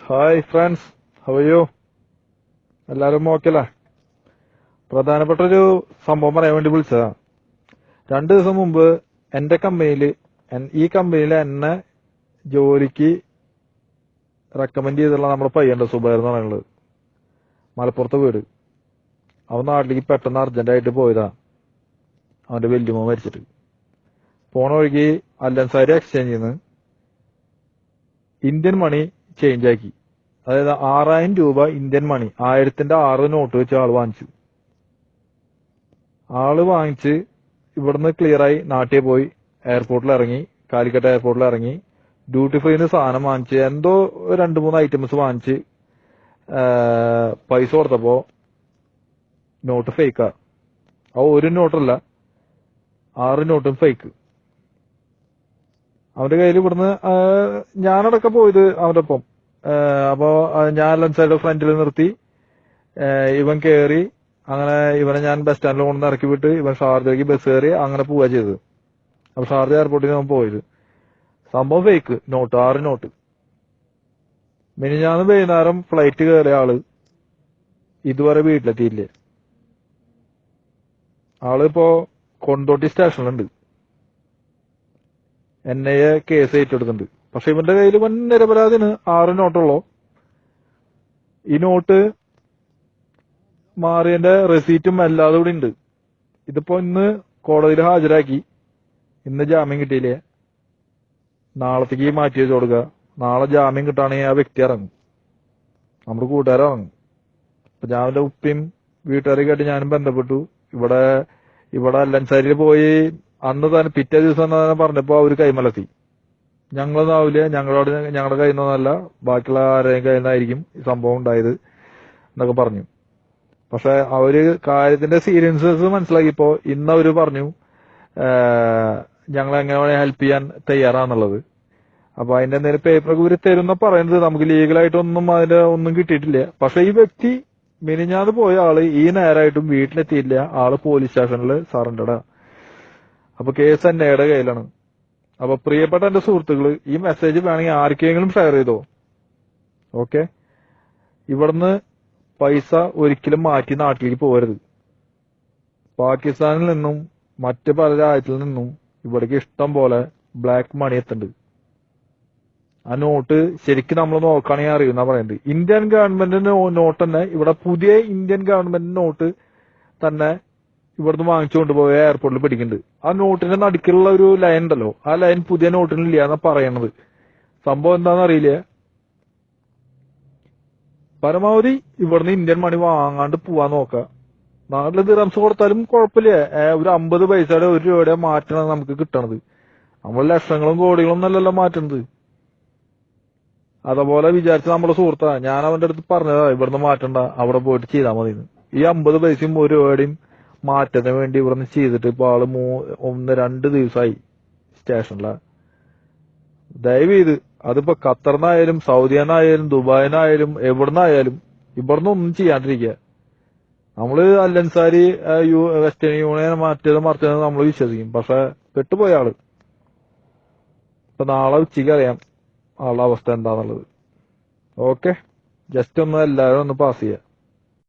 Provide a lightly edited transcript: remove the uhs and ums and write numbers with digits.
Hi friends, how are you? എല്ലാവരും okay അല്ലേ? പ്രധാനപ്പെട്ട ഒരു സംഭവം പറയാൻ വേണ്ടി വിളിച്ചതാ. 2 ദിവസം മുമ്പ് എന്റെ ഈ കമ്പനിയിൽ എന്നെ ജോലിക്ക് റെക്കമെൻഡ് ചെയ്തിട്ടുള്ള നമ്മുടെ പയ്യന്റെ സുബൈർ എന്ന് പറയുന്നത്, മലപ്പുറത്തെ വീട്. അവൻ നാട്ടിലേക്ക് പെട്ടെന്ന് അർജന്റായിട്ട് പോയതാ, അവന്റെ വല്യമ്മ മരിച്ചിട്ട്. പോണ വഴിക്ക് അല്ലൻസാരി എക്സ്ചേഞ്ചിൽ നിന്ന് ഇന്ത്യൻ മണി ചേഞ്ച് ആക്കി. അതായത് 6000 രൂപ ഇന്ത്യൻ മണി, 1000-ന്റെ 6 നോട്ട് വെച്ച് ആള് വാങ്ങിച്ച് ഇവിടുന്ന് ക്ലിയറായി നാട്ടിൽ പോയി എയർപോർട്ടിൽ ഇറങ്ങി, കാലിക്കറ്റ് എയർപോർട്ടിൽ ഇറങ്ങി. ഡ്യൂട്ടി ഫ്രീന്ന് സാധനം വാങ്ങിച്ച്, എന്തോ 2-3 ഐറ്റംസ് വാങ്ങിച്ച് പൈസ കൊടുത്തപ്പോ നോട്ട് ഫേക്കാ. ഒരു നോട്ടല്ല, 6 നോട്ടും ഫേക്ക്. അവന്റെ കയ്യിൽ ഇവിടുന്ന് ഞാനടക്കം പോയത് അവന്റെ ഒപ്പം. അപ്പോ ഞാൻ ലൻസൈഡ് ഫ്രണ്ടിൽ നിർത്തി, ഇവൻ കേറി. അങ്ങനെ ഇവനെ ഞാൻ ബസ് സ്റ്റാൻഡിൽ കൊണ്ടുവന്ന് ഇറക്കി വിട്ട് ഇവൻ ഷാർജയ്ക്ക് ബസ് കയറി അങ്ങനെ പോവുക ചെയ്തത്. അപ്പൊ ഷാർജ എയർപോർട്ടിൽ അവൻ പോയത്. സംഭവം ഫേക്ക് നോട്ട്, 6 നോട്ട്. മിനിഞ്ഞാന്ന് വൈകുന്നേരം ഫ്ലൈറ്റ് കയറിയ ആള് ഇതുവരെ വീട്ടിലെത്തിയില്ലേ. ആളിപ്പോ കൊണ്ടോട്ടി സ്റ്റേഷനിലുണ്ട്, NIA കേസ് ഏറ്റെടുത്തിട്ടുണ്ട്. പക്ഷെ ഇവന്റെ കയ്യിൽ വൻ നിരപരാധിന് 6 നോട്ടുള്ളൂ. ഈ നോട്ട് മാറിയതിന്റെ റെസീറ്റും എല്ലാതും കൂടി ഉണ്ട്. ഇതിപ്പോ ഇന്ന് കോടതിയിൽ ഹാജരാക്കി, ഇന്ന് ജാമ്യം കിട്ടിയില്ലേ, നാളത്തേക്ക് മാറ്റി വെച്ച് കൊടുക്കുക. നാളെ ജാമ്യം കിട്ടുകയാണെങ്കിൽ ആ വ്യക്തി ഇറങ്ങും, നമ്മുടെ കൂട്ടുകാരിറങ്ങും. അപ്പൊ ഞാൻ അവന്റെ ഉപ്പയും വീട്ടുകാരൊക്കെ ആയിട്ട് ഞാനും ബന്ധപ്പെട്ടു. ഇവിടെ അല്ലൻസാരിയിൽ പോയി അന്ന് തന്നെ പിറ്റേ ദിവസം തന്നെ പറഞ്ഞപ്പോ അവര് കൈമലത്തി, ഞങ്ങളൊന്നും ആവില്ല, ഞങ്ങളുടെ കയ്യിൽ നിന്നല്ല, ബാക്കിയുള്ള ആരെയും കയ്യിൽ നിന്നായിരിക്കും ഈ സംഭവം ഉണ്ടായത് എന്നൊക്കെ പറഞ്ഞു. പക്ഷെ അവര് കാര്യത്തിന്റെ സീരിയസ്നെസ് മനസ്സിലാക്കിയപ്പോ ഇന്ന് അവര് പറഞ്ഞു ഞങ്ങൾ എങ്ങനെ വേണേ ഹെൽപ്പ് ചെയ്യാൻ തയ്യാറാന്നുള്ളത്. അപ്പൊ അതിന്റെ എന്തെങ്കിലും പേപ്പറൊക്കെ ഇവര് തരുന്ന പറയുന്നത്. നമുക്ക് ലീഗലായിട്ടൊന്നും അതിന്റെ ഒന്നും കിട്ടിയിട്ടില്ല. പക്ഷെ ഈ വ്യക്തി മിനിഞ്ഞാന്ന് പോയ ആള് ഈ നേരമായിട്ടും വീട്ടിലെത്തിയില്ല. ആള് പോലീസ് സ്റ്റേഷനിൽ സറണ്ടർഡാ. അപ്പൊ കേസ് NIAയുടെ കയ്യിലാണ്. അപ്പൊ പ്രിയപ്പെട്ട എന്റെ സുഹൃത്തുക്കള്, ഈ മെസ്സേജ് വേണമെങ്കിൽ ആർക്കെങ്കിലും ഷെയർ ചെയ്തോ. ഓക്കെ, ഇവിടുന്ന് പൈസ ഒരിക്കലും മാറ്റി നാട്ടിലേക്ക് പോകരുത്. പാകിസ്ഥാനിൽ നിന്നും മറ്റ് പല രാജ്യത്തിൽ നിന്നും ഇവിടേക്ക് ഇഷ്ടം പോലെ ബ്ലാക്ക് മണി എത്തുന്നുണ്ട്. ആ നോട്ട് ശരിക്കും നമ്മൾ നോക്കുകയാണെങ്കിൽ അറിയുന്ന പറയുന്നത്. ഇന്ത്യൻ ഗവൺമെന്റിന്റെ നോട്ട് തന്നെ ഇവിടെ, പുതിയ ഇന്ത്യൻ ഗവൺമെന്റിന്റെ നോട്ട് തന്നെ ഇവിടുന്ന് വാങ്ങിച്ചുകൊണ്ട് പോയ എയർപോർട്ടിൽ പിടിക്കുന്നുണ്ട്. ആ നോട്ടിന്റെ നടുക്കുള്ള ഒരു ലൈൻ ഉണ്ടല്ലോ, ആ ലൈൻ പുതിയ നോട്ടിനില്ല എന്നാ പറയണത്. സംഭവം എന്താണെന്ന് അറിയില്ല. പരമാവധി ഇവിടുന്ന് ഇന്ത്യൻ മണി വാങ്ങാണ്ട് പോവാൻ നോക്കുക. നാട്ടില് ദിറംസ് കൊടുത്താലും കുഴപ്പമില്ല. ഒരു 50 പൈസയുടെ 1 രൂപയുടെ മാറ്റമാണ് നമുക്ക് കിട്ടണത്. നമ്മൾ ലക്ഷങ്ങളും കോടികളും നല്ലല്ലോ മാറ്റുന്നത്. അതുപോലെ വിചാരിച്ച നമ്മുടെ സുഹൃത്താ, ഞാൻ അവന്റെ അടുത്ത് പറഞ്ഞതാ ഇവിടുന്ന് മാറ്റണ്ട, അവിടെ പോയിട്ട് ചെയ്താൽ മതി. ഈ 50 പൈസയും 1 രൂപയുടെയും മാറ്റത്തിന് വേണ്ടി ഇവിടുന്ന് ചെയ്തിട്ട് ഇപ്പൊ ആള് 1-2 ദിവസമായി സ്റ്റേഷനില. ദയവ് ചെയ്ത് അതിപ്പോ ഖത്തറിനായാലും സൗദിനായാലും ദുബായിനായാലും എവിടുന്നായാലും ഇവിടുന്ന് ഒന്നും ചെയ്യാണ്ടിരിക്കുക. നമ്മള് അല്ലൻസാരി വെസ്റ്റേൺ യൂണിയൻ മറിച്ചത് നമ്മൾ വിശ്വസിക്കും. പക്ഷെ പെട്ടുപോയ ആള് ഇപ്പൊ നാളെ ഉച്ചയ്ക്ക് അറിയാം ആളുടെ അവസ്ഥ എന്താന്നുള്ളത്. ഓക്കെ, ജസ്റ്റ് ഒന്ന് എല്ലാവരും ഒന്ന് പാസ് ചെയ്യാം.